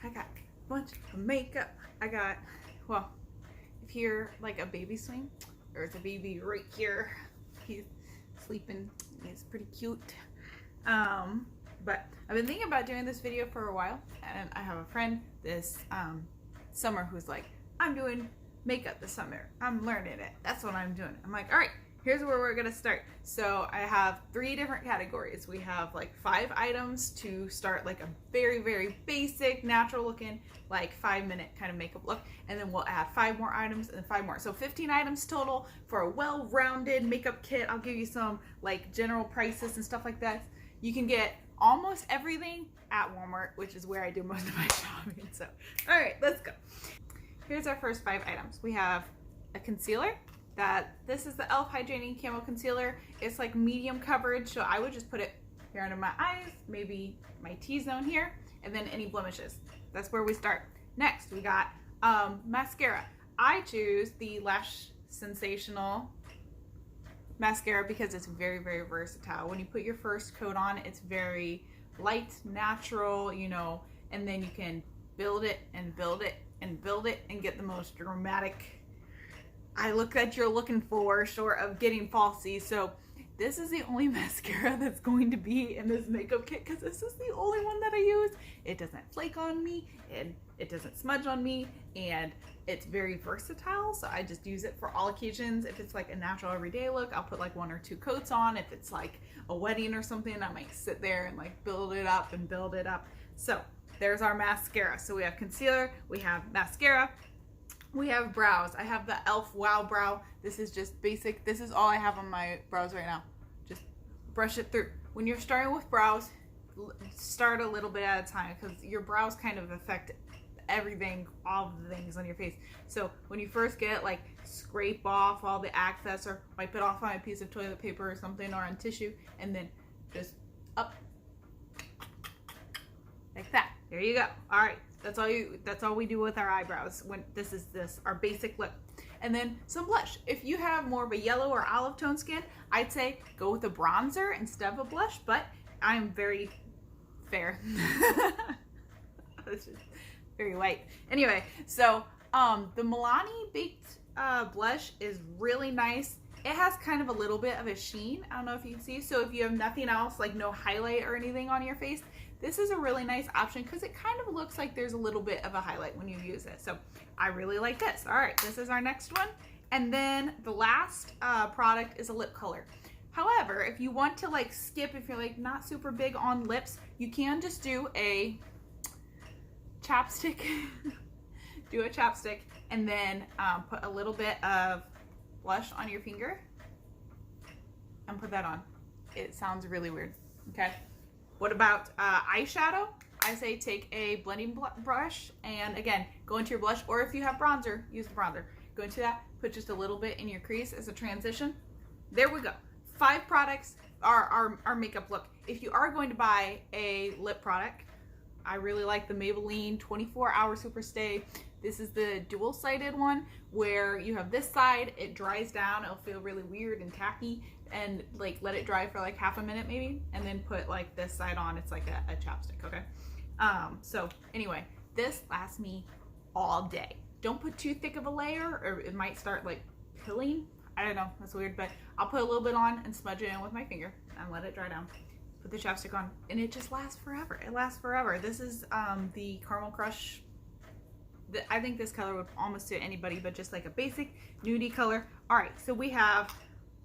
I got a bunch of makeup. I got, well, if you're like a baby swing, there's a baby right here. He's sleeping. He's pretty cute. But I've been thinking about doing this video for a while, and I have a friend this summer who's like, I'm doing makeup this summer. I'm learning it. That's what I'm doing. I'm like, all right, here's where we're gonna start. So I have 3 different categories. We have like 5 items to start like a very, very basic, natural looking, like 5-minute kind of makeup look. And then we'll add 5 more items and 5 more. So 15 items total for a well-rounded makeup kit. I'll give you some like general prices and stuff like that. You can get almost everything at Walmart, which is where I do most of my shopping. So, all right, let's go. Here's our first 5 items. We have a concealer. This is the e.l.f. Hydrating Camo Concealer. It's like medium coverage, so I would just put it here under my eyes, maybe my T-zone here, and then any blemishes. That's where we start. Next, we got mascara. I choose the Lash Sensational mascara because it's very, very versatile. When you put your first coat on, it's very light, natural, you know, and then you can build it and build it and build it and get the most dramatic eye look that you're looking for, short of getting falsy. So this is the only mascara that's going to be in this makeup kit because this is the only one that I use. It doesn't flake on me and it doesn't smudge on me, and it's very versatile, so I just use it for all occasions. If it's like a natural everyday look, I'll put like 1 or 2 coats on. If it's like a wedding or something, I might sit there and like build it up and build it up. So there's our mascara. So we have concealer, we have mascara, we have brows. I have the e.l.f. Wow Brow. This is just basic. This is all I have on my brows right now. Just brush it through. When you're starting with brows, start a little bit at a time because your brows kind of affect everything, all the things on your face. So when you first get it, like scrape off all the excess or wipe it off on a piece of toilet paper or something, or on tissue, and then just up like that. There you go. All right, that's all we do with our eyebrows when this is our basic look. And then some blush. If you have more of a yellow or olive tone skin, I'd say go with a bronzer instead of a blush, but I'm very fair. It's just very white. Anyway, so the Milani Baked blush is really nice. It has kind of a little bit of a sheen. I don't know if you can see. So if you have nothing else, like no highlight or anything on your face, this is a really nice option because it kind of looks like there's a little bit of a highlight when you use it. So I really like this. All right, this is our next one. And then the last product is a lip color. However, if you want to like skip, if you're like not super big on lips, you can just do a chapstick. Do a chapstick and then put a little bit of blush on your finger and put that on. It sounds really weird, okay? What about eyeshadow? I say take a blending brush and again, go into your blush, or if you have bronzer, use the bronzer. Go into that, put just a little bit in your crease as a transition. There we go. 5 products are our makeup look. If you are going to buy a lip product, I really like the Maybelline 24-hour SuperStay. This is the dual-sided one where you have this side, it dries down, it'll feel really weird and tacky, and like let it dry for like half a minute maybe, and then put like this side on. It's like a chapstick, okay? So anyway, this lasts me all day. Don't put too thick of a layer or it might start like pilling. I don't know, that's weird, but I'll put a little bit on and smudge it in with my finger and let it dry down. Put the chapstick on and it just lasts forever. It lasts forever. This is the Caramel Crush. I think this color would almost suit anybody, but just like a basic nudie color. All right, so we have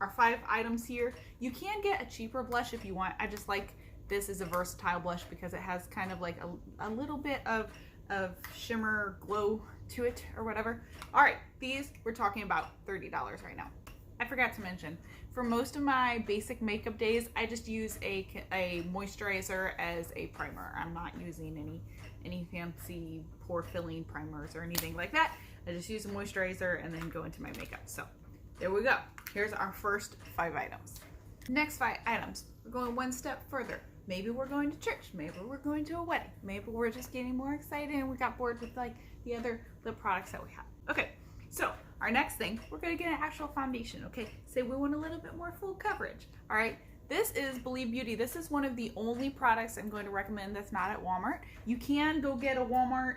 our 5 items here. You can get a cheaper blush if you want. I just like this as a versatile blush because it has kind of like a little bit of shimmer glow to it or whatever. All right, these we're talking about $30 right now. I forgot to mention, for most of my basic makeup days, I just use a moisturizer as a primer. I'm not using any fancy pore filling primers or anything like that. I just use a moisturizer and then go into my makeup. So there we go. Here's our first 5 items. Next 5 items, we're going one step further. Maybe we're going to church, maybe we're going to a wedding, maybe we're just getting more excited and we got bored with like the other lip products that we have. Okay, so our next thing, we're gonna get an actual foundation, okay? Say we want a little bit more full coverage, all right? this is Believe Beauty. This is one of the only products I'm going to recommend that's not at Walmart. You can go get a Walmart.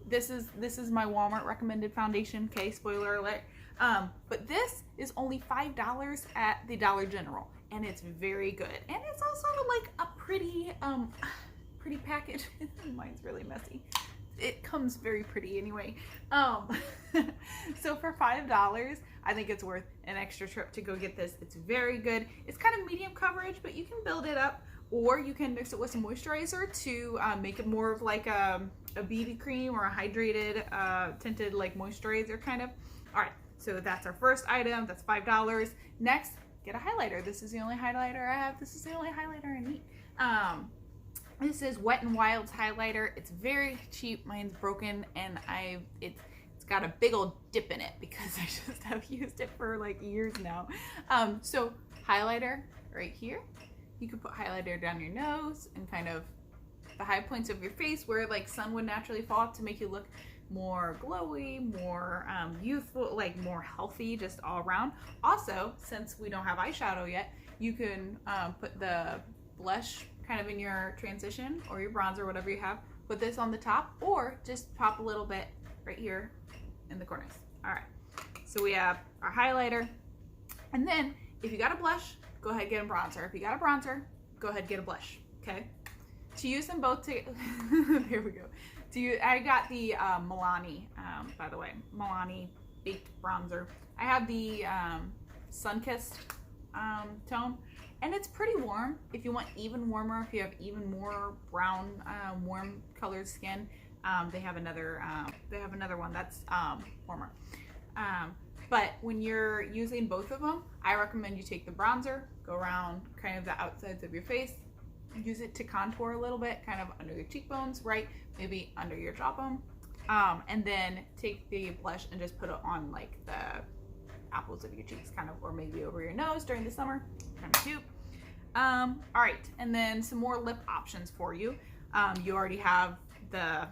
This is my Walmart recommended foundation. Okay, spoiler alert. But this is only $5 at the Dollar General, and it's very good. And it's also like a pretty package. Mine's really messy. It comes very pretty anyway. So for $5, I think it's worth an extra trip to go get this. It's very good. It's kind of medium coverage, but you can build it up, or you can mix it with some moisturizer to make it more of like a BB cream or a hydrated tinted like moisturizer kind of. All right, so that's our first item. That's $5. Next, get a highlighter. This is the only highlighter I have. This is the only highlighter I need. This is Wet n Wild's highlighter. It's very cheap. Mine's broken, and it's got a big old dip in it because I just have used it for like years now. So highlighter right here. You could put highlighter down your nose and kind of the high points of your face where like sun would naturally fall to make you look more glowy, more youthful, like more healthy, just all around. Also, since we don't have eyeshadow yet, you can put the blush kind of in your transition or your bronzer, whatever you have. Put this on the top, or just pop a little bit right here in the corners. All right, so we have our highlighter, and then if you got a blush, go ahead and get a bronzer. If you got a bronzer, go ahead and get a blush. Okay, to use them both to there we go. I got the Milani, by the way, Milani baked bronzer. I have the sun-kissed tone, and it's pretty warm. If you want even warmer, if you have even more brown, warm colored skin, they have another one that's warmer. But when you're using both of them, I recommend you take the bronzer, go around kind of the outsides of your face, use it to contour a little bit, kind of under your cheekbones, right? Maybe under your jawbone. And then take the blush and just put it on like the apples of your cheeks, kind of, or maybe over your nose during the summer. Kind of cute. All right, and then some more lip options for you. You already have the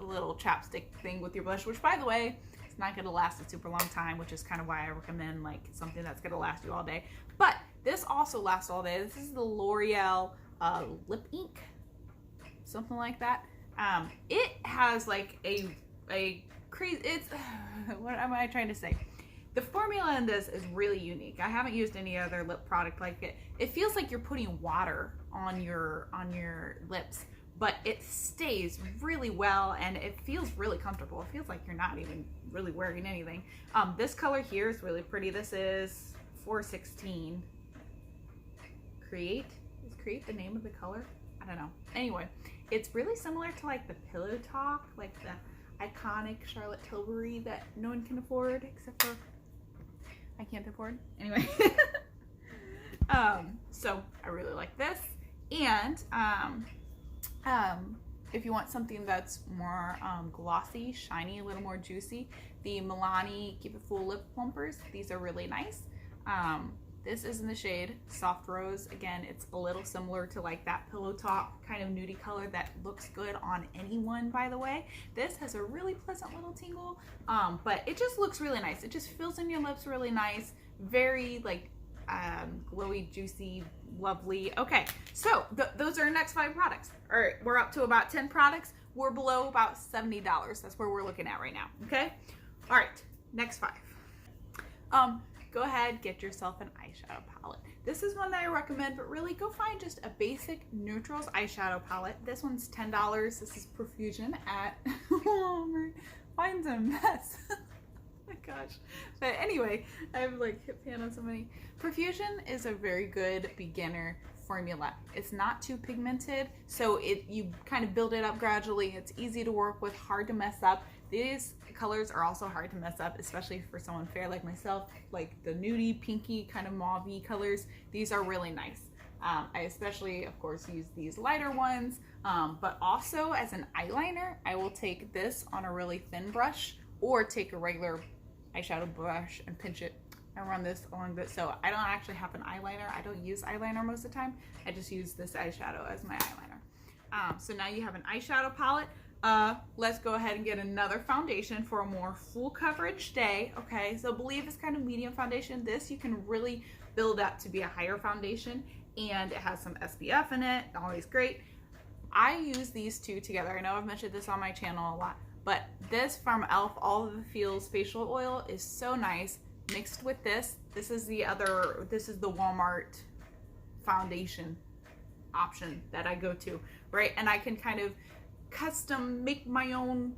little chapstick thing with your blush, which by the way, it's not going to last a super long time, which is kind of why I recommend like something that's going to last you all day. But this also lasts all day. This is the L'Oreal lip ink, something like that. It has like a crazy, it's what am I trying to say? The formula in this is really unique. I haven't used any other lip product like it. It feels like you're putting water on your lips, but it stays really well and it feels really comfortable. It feels like you're not even really wearing anything. This color here is really pretty. This is 416. Create? Is Create the name of the color? I don't know. Anyway, it's really similar to like the Pillow Talk, like the iconic Charlotte Tilbury that no one can afford except for I can't afford. Anyway. So I really like this. And if you want something that's more glossy, shiny, a little more juicy, the Milani Keep It Full Lip Plumpers, these are really nice. This is in the shade Soft Rose. Again, it's a little similar to like that Pillow Talk kind of nudie color that looks good on anyone, by the way. This has a really pleasant little tingle, but it just looks really nice. It just fills in your lips really nice. Very like glowy, juicy, lovely. Okay, so those are our next 5 products. All right, we're up to about 10 products. We're below about $70. That's where we're looking at right now, okay? All right, next 5. Go ahead, get yourself an eyeshadow palette. This is one that I recommend, but really go find just a basic neutrals eyeshadow palette. This one's $10. This is Profusion at Walmart. Mine's a mess. Oh my gosh. But anyway, I've like hit pan on so many. Profusion is a very good beginner formula. It's not too pigmented, so you kind of build it up gradually. It's easy to work with, hard to mess up. These colors are also hard to mess up, especially for someone fair like myself, like the nudie, pinky, kind of mauve-y colors. These are really nice. I especially, of course, use these lighter ones, but also as an eyeliner, I will take this on a really thin brush or take a regular eyeshadow brush and pinch it and run this along this. So I don't actually have an eyeliner. I don't use eyeliner most of the time. I just use this eyeshadow as my eyeliner. So now you have an eyeshadow palette. Let's go ahead and get another foundation for a more full coverage day. Okay, so Believe is kind of medium foundation. This you can really build up to be a higher foundation, and it has some SPF in it, always great. I use these two together. I know I've mentioned this on my channel a lot, but this from e.l.f. All of the Feels facial oil is so nice mixed with this. This is the Walmart foundation option that I go to, right? And I can kind of custom make my own,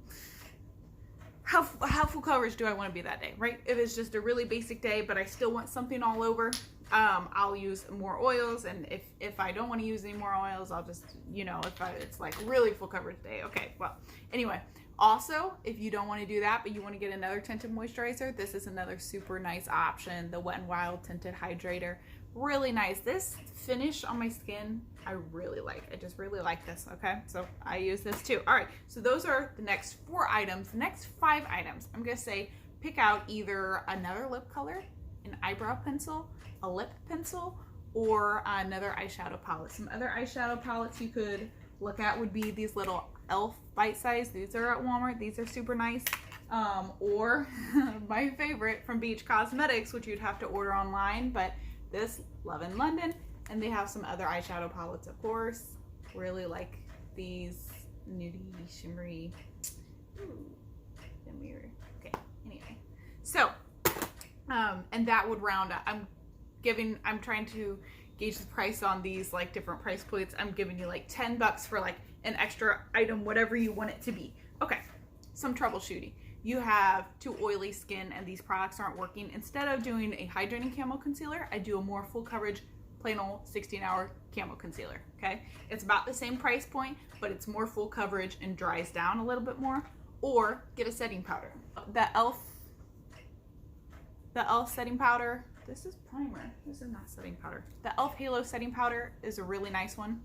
how full coverage do I want to be that day, right? If it's just a really basic day, but I still want something all over, I'll use more oils. And if I don't want to use any more oils, I'll just, you know, it's like really full coverage day. Okay, well, anyway, also, if you don't want to do that, but you want to get another tinted moisturizer, this is another super nice option, the Wet n Wild Tinted Hydrator. Really nice. This finish on my skin, I really like. I just really like this, okay? So I use this too. All right, so those are the next 4 items. The next 5 items, I'm gonna say pick out either another lip color, an eyebrow pencil, a lip pencil, or another eyeshadow palette. Some other eyeshadow palettes you could look at would be these little e.l.f. bite size. These are at Walmart. These are super nice. Or my favorite from Beige Cosmetics, which you'd have to order online, but this Love in London, and they have some other eyeshadow palettes, of course. Really like these nudie, shimmery. Okay, anyway. So, and that would round up. I'm trying to gauge the price on these like different price points. I'm giving you like $10 for like an extra item, whatever you want it to be. Okay, some troubleshooting. You have too oily skin and these products aren't working. Instead of doing a hydrating camo concealer, I do a more full coverage, plain old 16-hour camo concealer, okay? It's about the same price point, but it's more full coverage and dries down a little bit more. Or get a setting powder. The e.l.f. setting powder, this is primer, this is not setting powder. The e.l.f. Halo setting powder is a really nice one.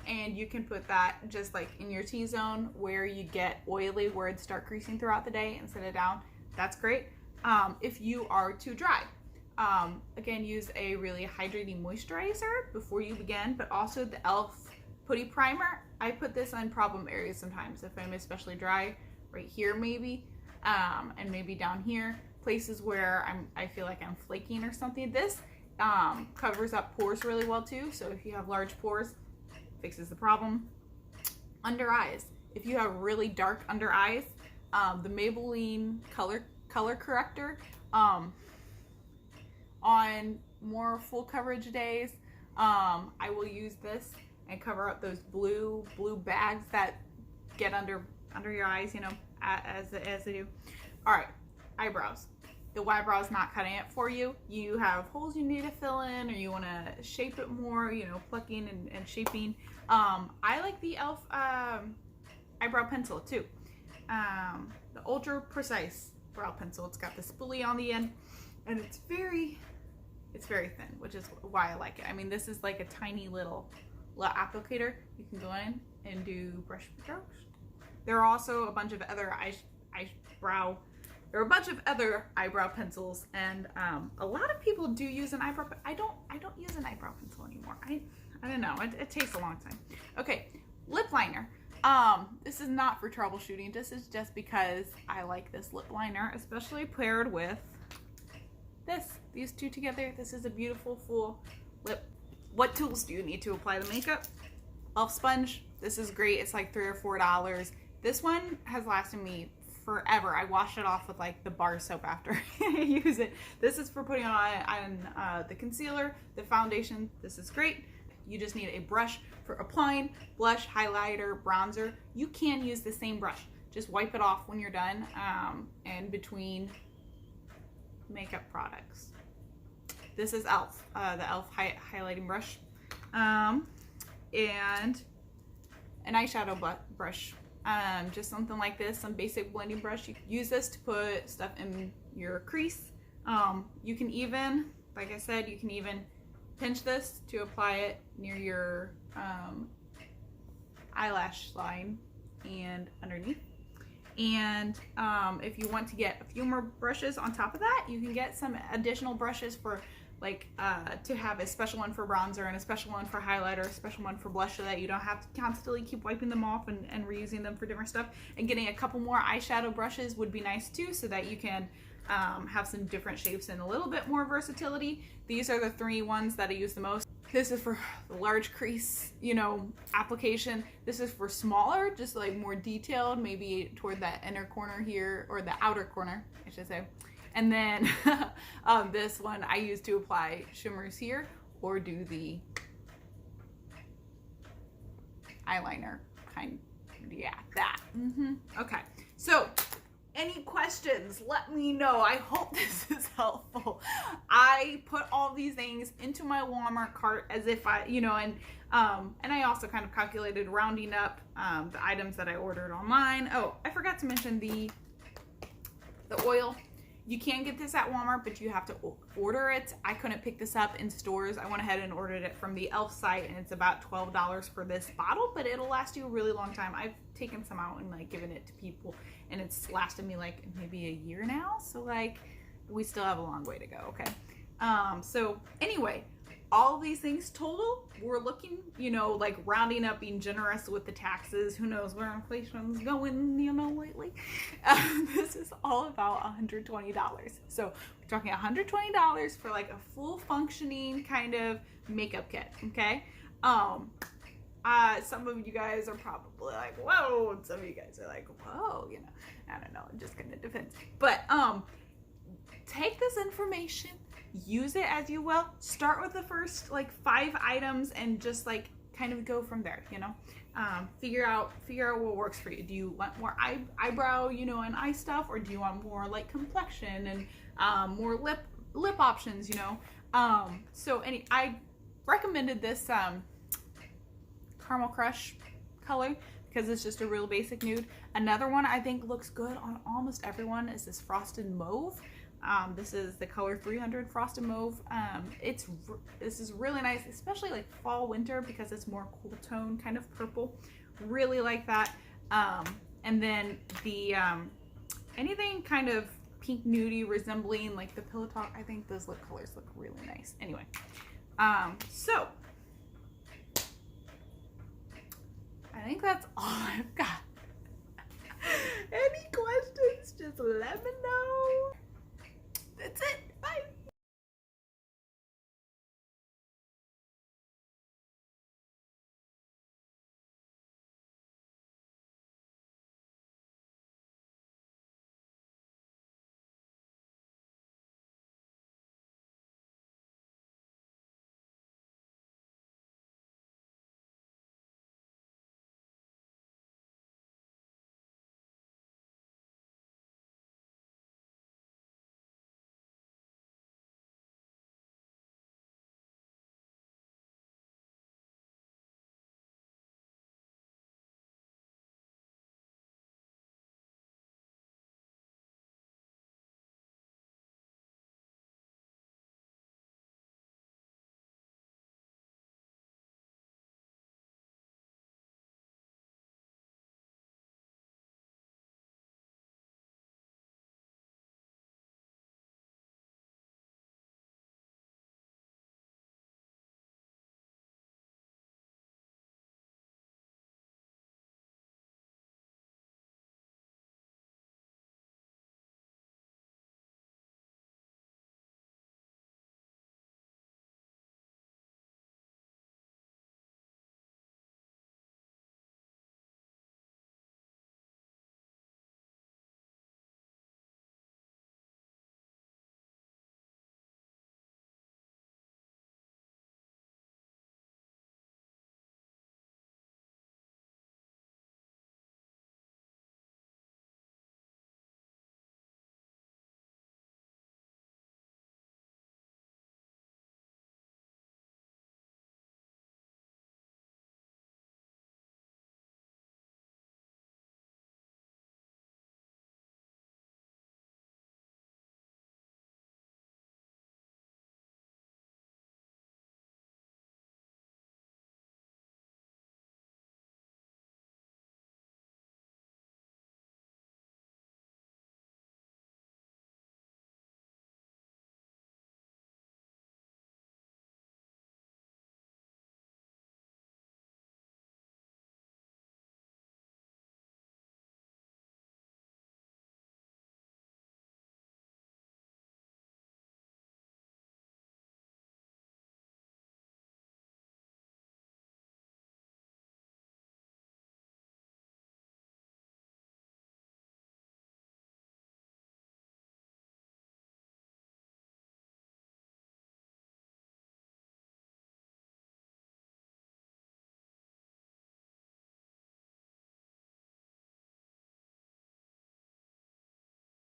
And you can put that just like in your T-zone where you get oily, where it start creasing throughout the day and set it down. That's great. If you are too dry, again, use a really hydrating moisturizer before you begin, but also the e.l.f. Putty Primer. I put this on problem areas sometimes if I'm especially dry, right here maybe, and maybe down here, places where I feel like I'm flaking or something. This covers up pores really well too, so if you have large pores, fixes the problem. Under eyes, if you have really dark under eyes, the Maybelline color corrector, on more full coverage days, I will use this and cover up those blue bags that get under your eyes, you know, as they do. All right, eyebrows. The eyebrow is not cutting it for you. You have holes you need to fill in, or you want to shape it more, you know, plucking and shaping. I like the e.l.f. eyebrow pencil too. The Ultra Precise brow pencil. It's got the spoolie on the end, and it's very thin, which is why I like it. I mean, this is like a tiny little applicator. You can go in and do brush strokes. There are also a bunch of other There are a bunch of other eyebrow pencils, and a lot of people do use an eyebrow. I don't use an eyebrow pencil anymore. I don't know. It takes a long time. Okay, lip liner. This is not for troubleshooting. This is just because I like this lip liner, especially paired with these two together. This is a beautiful full lip. What tools do you need to apply the makeup? e.l.f. sponge. This is great. It's like $3 or $4. This one has lasted me forever. I wash it off with like the bar soap after I use it. This is for putting on the concealer, the foundation. This is great. You just need a brush for applying blush, highlighter, bronzer. You can use the same brush. Just wipe it off when you're done, and between makeup products. This is e.l.f. The e.l.f. highlighting brush, and an eyeshadow brush. Just something like this, some basic blending brush. You can use this to put stuff in your crease. You can even, like I said, you can even pinch this to apply it near your eyelash line and underneath. And if you want to get a few more brushes on top of that, you can get some additional brushes for like to have a special one for bronzer and a special one for highlighter, a special one for blush, so that you don't have to constantly keep wiping them off and reusing them for different stuff. And getting a couple more eyeshadow brushes would be nice too, so that you can have some different shapes and a little bit more versatility. These are the 3 ones that I use the most. This is for the large crease, you know, application. This is for smaller, just like more detailed, maybe toward that inner corner here, or the outer corner, I should say. And then this one I use to apply shimmers here or do the eyeliner kind. Yeah, that. Okay, so any questions, let me know. I hope this is helpful. I put all these things into my Walmart cart as if I, you know, and I also kind of calculated rounding up the items that I ordered online. Oh, I forgot to mention the oil. You can get this at Walmart, but you have to order it. I couldn't pick this up in stores. I went ahead and ordered it from the e.l.f. site, and it's about $12 for this bottle, but it'll last you a really long time. I've taken some out and like given it to people, and it's lasted me like maybe a year now. So like we still have a long way to go. Okay. So anyway, all these things total, we're looking, you know, like rounding up, being generous with the taxes. Who knows where inflation's going, you know, lately. This is all about $120. So we're talking $120 for like a full functioning kind of makeup kit. Okay. Some of you guys are probably like, whoa, and some of you guys are like, whoa, you know, I don't know, it just kind of depends. But take this information, use it as you will. Start with the first like 5 items and just like kind of go from there, you know. Figure out what works for you. Do you want more eyebrow, you know, and eye stuff, or do you want more like complexion and more lip options, you know? So I recommended this Caramel Crush color because it's just a real basic nude. Another one I think looks good on almost everyone is this Frosted Mauve. This is the color 300 Frosted Mauve. This is really nice, especially like fall, winter, because it's more cool tone kind of purple. Really like that. And then the anything kind of pink nudie resembling like the Pillow Talk, I think those lip colors look really nice. Anyway, so I think that's all I've got. Any questions, just let me know.